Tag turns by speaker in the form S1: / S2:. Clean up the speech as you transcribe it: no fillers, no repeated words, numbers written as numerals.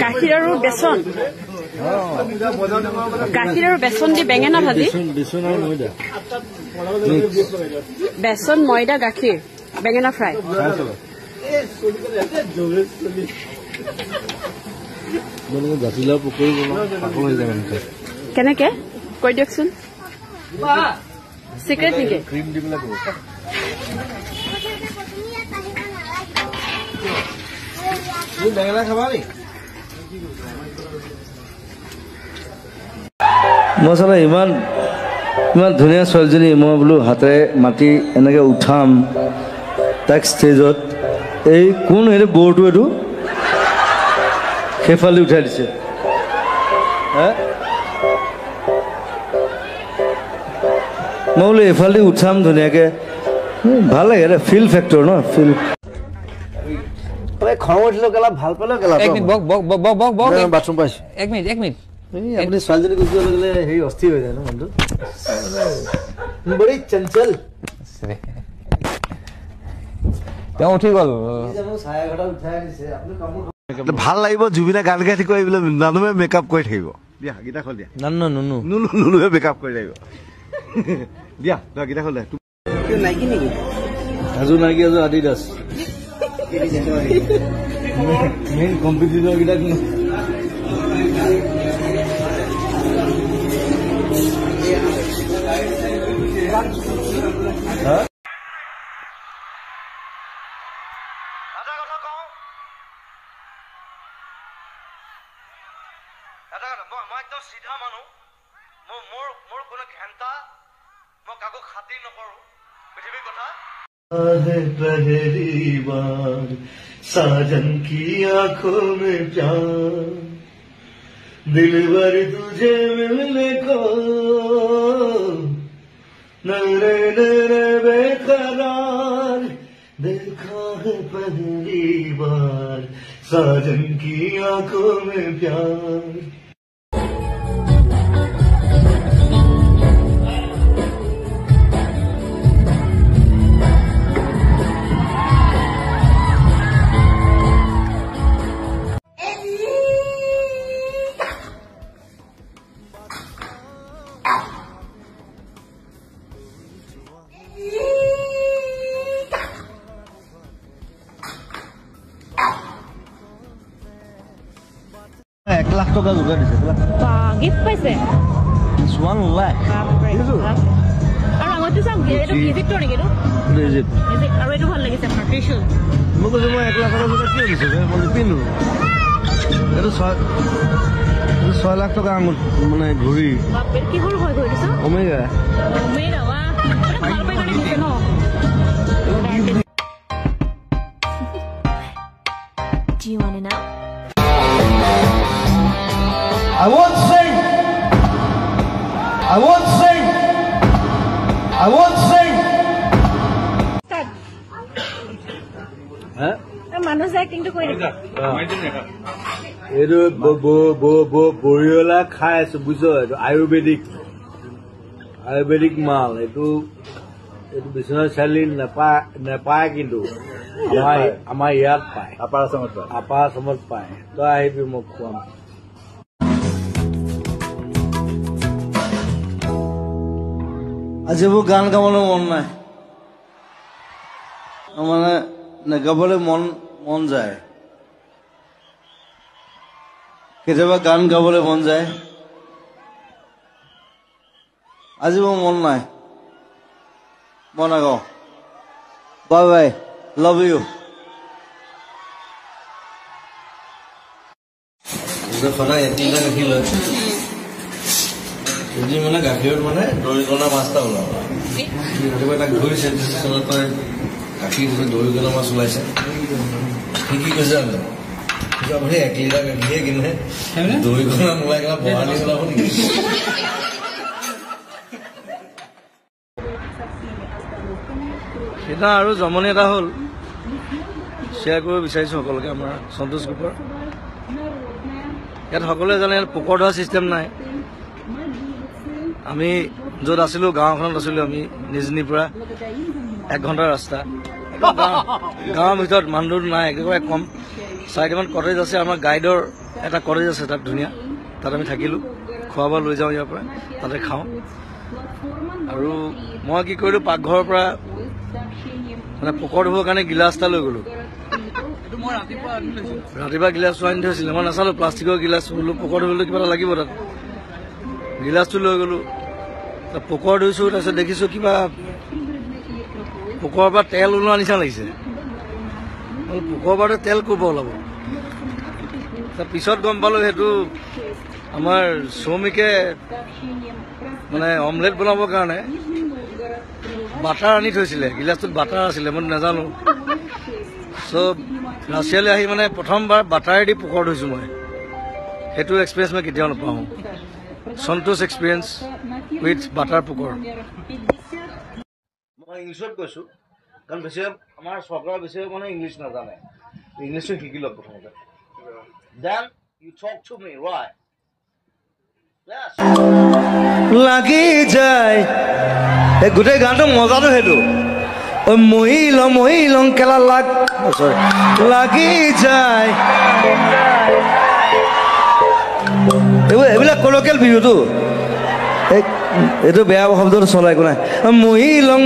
S1: গাখীৰ আৰু বেচন গাখীৰ আৰু বেচন দি বেঙেনা ভাজি বেচন ময়দা গাখীৰ বেঙেনা ফ্ৰাই কেনেকে কৈ দিয়কচোন চিক্ৰেট নেকি
S2: মছলা ইমান ধুনীয়া ছোৱালীজনী মই বোলো হাতেৰে মাতি এনেকৈ উঠাম তাক ষ্টেজত এই কোন হেৰি বৰটো এইটো সেইফালে উঠাই দিছে মই বোলো এইফালে উঠাম ধুনীয়াকৈ ভাল লাগে ফিল ফেক্টৰ ন ফিল খং উঠিলো কেলা ভাল পালো কেলা বাথৰুম পাইছো এক মিনিট আপুনি ছোৱালীজনী গুচি গ'লে হেৰি অস্থিৰ হৈ যায় ন মনটো বড়ি চঞ্চল
S3: তেওঁ উঠি গ'ল
S2: ভাল লাগিব জুবিনে গান গাই থাকিব এইবিলাক নানুৱে মেকআপ কৰি থাকিব দিয়া গীতা খল দিয়া নুনুৱে মেকআপ কৰি থাকিব দিয়া তই গীতা খল দে নাইকি নেকি আজু নাইকি আজু আদিদাস মেইন কম্পিটিটৰ গীতা কোনো
S4: মই একদম চিধা মানুহ মোৰ কোনো ঘেণ্টা মই কাকো খাতিৰ নকৰো পৃথিৱীৰ কথা
S2: पहली बार साजन की आंखों में प्यार दिलवर तुझे मिलने को नरे नरे बेकरार देखा है पहली बार साजन की आंखों में प्यार লাখ টকা যোগাৰ দিছে
S1: গিফ্ট পাইছে
S2: 1 লাখ
S1: আৰু আগতে চাম এইটো ইজিপ্টৰ নেকি আৰু এইটো ভাল লাগিছে আপোনাৰ টিশ্যু
S2: মই কৈছো মই 1 লাখৰ যোগাৰ কিয় দিছে মই পিন্ধো এইটো 6 লাখ টকা মানে ঘড়ী
S1: বাপৰে কি হ'ল হয় ঘড়ীটো
S2: ওমেগা
S1: ৱা ভাল পাই গলি দিছে ন Do you want to know?
S2: I won't sing. Huh?
S1: Manus acting to koi.
S2: Edo boriola khai asu bujo ayurvedic mal etu bisona salin napai kintu amar yat pai apara samot pai to ahibi mok kham আজি মোৰ গান গাবলৈ মন নাই মানে গাবলৈ মন যায় কেতিয়াবা গান গাবলৈ মন যায় আজি মোৰ মন নাই মই নাগাওঁ বাই বাই লাভ ইউ সদায় এদিন গাখীৰ লয় যদি মানে গাখীৰত মানে দৰিকণা মাছটা ওলাব কেতিয়াবা তাক ধৰিছে তই গাখীৰ দৰিকণা মাছ ওলাইছে সি কি কৈছে জানো আপুনি 1 লিটাৰ গাখীৰে কিনে দৰিকণা নোলাই কিনে বৰালি ওলাব নেকি সেইদিনা আৰু জমনি এটা হ'ল শ্বেয়াৰ কৰিব বিচাৰিছোঁ সকলোকে আমাৰ সন্তোষ গ্ৰুপৰ ইয়াত সকলোৱে জানে ইয়াত পোকৰ ধৰা ছিষ্টেম নাই আমি য'ত আছিলোঁ গাঁওখনত আছিলোঁ আমি নিজনিৰ পৰা 1 ঘণ্টাৰ ৰাস্তা গাঁৱৰ ভিতৰত মানুহ নাই একেবাৰে কম 4টামান কটেজ আছে আমাৰ গাইডৰ এটা কটেজ আছে তাত ধুনীয়া তাত আমি থাকিলোঁ খোৱা বোৱা লৈ যাওঁ ইয়াৰ পৰা তাতে খাওঁ আৰু মই কি কৰিলোঁ পাকঘৰৰ পৰা মানে পকৰ ধুবৰ কাৰণে গিলাচ এটা লৈ গ'লোঁ ৰাতিপুৱা গিলাচটো আনি থৈছিলে মই নাচালোঁ প্লাষ্টিকৰ গিলাচ বোলো পকৰ ধুবলৈ কিবা এটা লাগিব তাত গিলাচটো লৈ গ'লোঁ পকৰ ধুইছোঁ তাৰপিছত দেখিছোঁ কিবা পকৰ পৰা তেল ওলোৱা নিচিনা লাগিছে পকৰ পৰা তেল ক'ৰ পৰা ওলাব পিছত গম পালোঁ সেইটো আমাৰ শ্ৰমিকে মানে অমলেট বনাবৰ কাৰণে বাটাৰ আনি থৈছিলে গিলাচটোত বাটাৰ আছিলে মই নাজানো চ' ৰাছিয়ালৈ আহি মানে প্ৰথমবাৰ বাটাৰেদি পকৰ ধুইছোঁ মই সেইটো এক্সপিৰিয়েঞ্চ মই কেতিয়াও নাপাওঁ সন্তোষ এক্সপিৰিয়েঞ্চ উইথ বাটাৰ পকৰ মই ইংলিছত কৈছোঁ কাৰণ বেছিভাগ আমাৰ চৰকাৰৰ বেছিভাগ মানে ইংলিছ নাজানে ইংলিছটো শিকি লওক প্ৰথমতে then you talk to me right লাগি যায় এই গোটেই গানটো মজাটো সেইটো মহিলং কেলা লাগি যায় এইবিলাক কলকিয়েল বিহুটো এইটো বেয়া শব্দটো চলাই একো নাই মহিলং